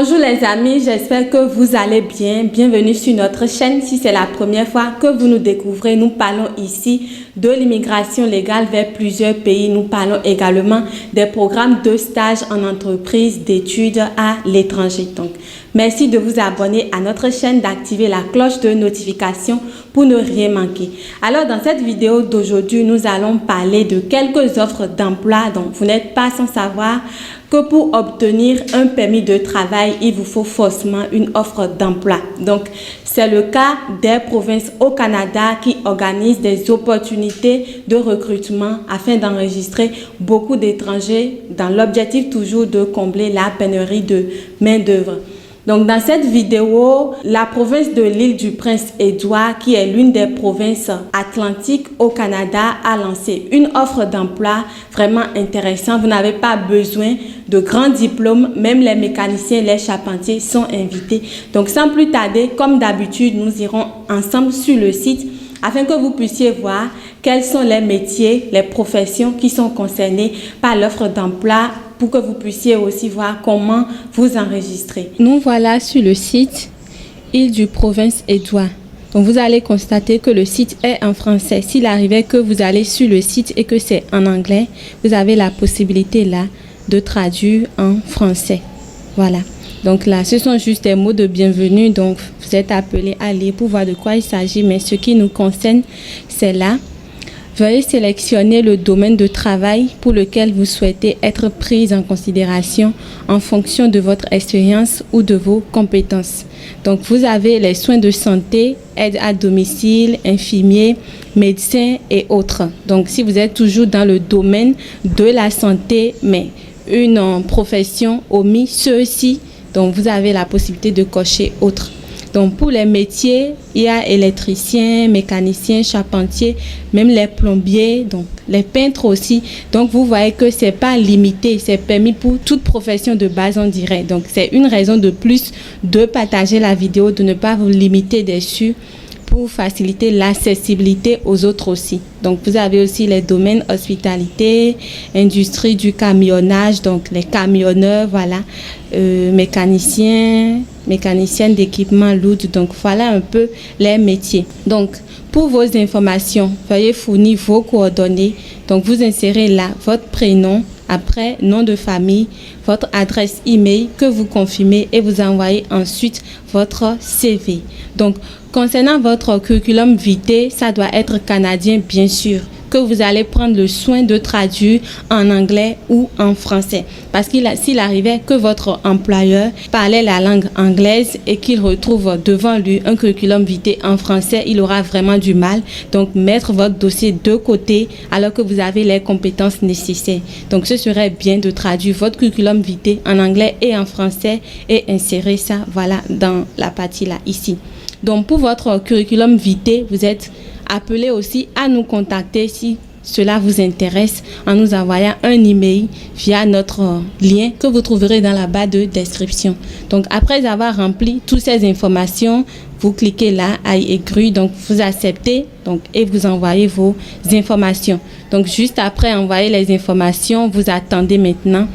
Bonjour les amis, j'espère que vous allez bien. Bienvenue sur notre chaîne. Si c'est la première fois que vous nous découvrez, nous parlons ici de l'immigration légale vers plusieurs pays. Nous parlons également des programmes de stage en entreprise, d'études à l'étranger. Donc, merci de vous abonner à notre chaîne, d'activer la cloche de notification pour ne rien manquer. Alors, dans cette vidéo d'aujourd'hui, nous allons parler de quelques offres d'emploi. Donc, vous n'êtes pas sans savoir que pour obtenir un permis de travail, il vous faut forcément une offre d'emploi. Donc, c'est le cas des provinces au Canada qui organisent des opportunités de recrutement afin d'enregistrer beaucoup d'étrangers dans l'objectif toujours de combler la pénurie de main-d'œuvre. Donc, dans cette vidéo, la province de l'île du Prince-Édouard, qui est l'une des provinces atlantiques au Canada, a lancé une offre d'emploi vraiment intéressante. Vous n'avez pas besoin de grands diplômes, même les mécaniciens, les charpentiers sont invités. Donc, sans plus tarder, comme d'habitude, nous irons ensemble sur le site afin que vous puissiez voir quels sont les métiers, les professions qui sont concernées par l'offre d'emploi, pour que vous puissiez aussi voir comment vous enregistrer. Nous voilà sur le site Île du Prince-Édouard. Donc vous allez constater que le site est en français. S'il arrivait que vous allez sur le site et que c'est en anglais, vous avez la possibilité là de traduire en français. Voilà. Donc là, ce sont juste des mots de bienvenue. Donc vous êtes appelés à lire pour voir de quoi il s'agit. Mais ce qui nous concerne, c'est là. Veuillez sélectionner le domaine de travail pour lequel vous souhaitez être prise en considération en fonction de votre expérience ou de vos compétences. Donc, vous avez les soins de santé, aide à domicile, infirmier, médecin et autres. Donc, si vous êtes toujours dans le domaine de la santé, mais une profession omis ceux-ci, donc vous avez la possibilité de cocher autre. Donc, pour les métiers, il y a électricien, mécanicien, charpentier, même les plombiers, donc les peintres aussi. Donc, vous voyez que c'est pas limité, c'est permis pour toute profession de base, on dirait. Donc, c'est une raison de plus de partager la vidéo, de ne pas vous limiter dessus pour faciliter l'accessibilité aux autres aussi. Donc, vous avez aussi les domaines hospitalité, industrie du camionnage, donc les camionneurs, voilà, mécaniciens, mécaniciennes d'équipement lourd. Donc, voilà un peu les métiers. Donc, pour vos informations, veuillez fournir vos coordonnées. Donc, vous insérez là votre prénom, après nom de famille, votre adresse email que vous confirmez et vous envoyez ensuite votre CV. Donc, concernant votre curriculum vitae, ça doit être canadien bien sûr, que vous allez prendre le soin de traduire en anglais ou en français. Parce qu'il s'il arrivait que votre employeur parlait la langue anglaise et qu'il retrouve devant lui un curriculum vitae en français, il aura vraiment du mal. Donc, mettre votre dossier de côté alors que vous avez les compétences nécessaires. Donc, ce serait bien de traduire votre curriculum vitae en anglais et en français et insérer ça, voilà, dans la partie là, ici. Donc, pour votre curriculum vitae, vous êtes appelé aussi à nous contacter si cela vous intéresse en nous envoyant un email via notre lien que vous trouverez dans la barre de description. Donc, après avoir rempli toutes ces informations, vous cliquez là, I agree, donc vous acceptez donc, et vous envoyez vos informations. Donc, juste après envoyer les informations, vous attendez maintenant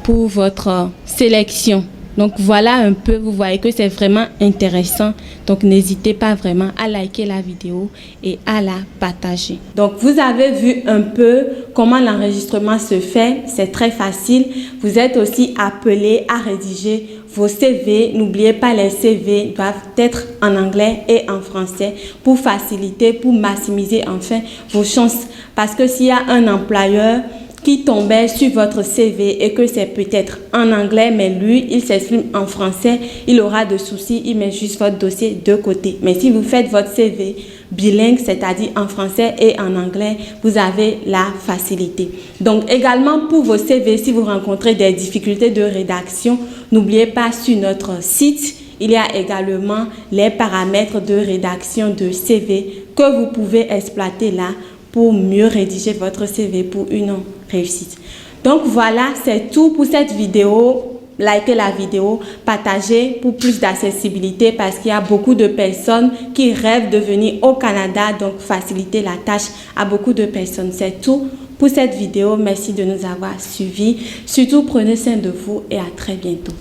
pour votre sélection. Donc, voilà un peu, vous voyez que c'est vraiment intéressant. Donc, n'hésitez pas vraiment à liker la vidéo et à la partager. Donc, vous avez vu un peu comment l'enregistrement se fait. C'est très facile. Vous êtes aussi appelé à rédiger vos CV. N'oubliez pas, les CV doivent être en anglais et en français pour faciliter, pour maximiser enfin vos chances. Parce que s'il y a un employeur qui tombait sur votre CV et que c'est peut-être en anglais, mais lui, il s'exprime en français, il aura de soucis, il met juste votre dossier de côté. Mais si vous faites votre CV bilingue, c'est-à-dire en français et en anglais, vous avez la facilité. Donc, également pour vos CV, si vous rencontrez des difficultés de rédaction, n'oubliez pas sur notre site, il y a également les paramètres de rédaction de CV que vous pouvez exploiter là pour mieux rédiger votre CV pour une réussite. Donc voilà, c'est tout pour cette vidéo. Likez la vidéo, partagez pour plus d'accessibilité parce qu'il y a beaucoup de personnes qui rêvent de venir au Canada, donc faciliter la tâche à beaucoup de personnes. C'est tout pour cette vidéo. Merci de nous avoir suivis. Surtout, prenez soin de vous et à très bientôt.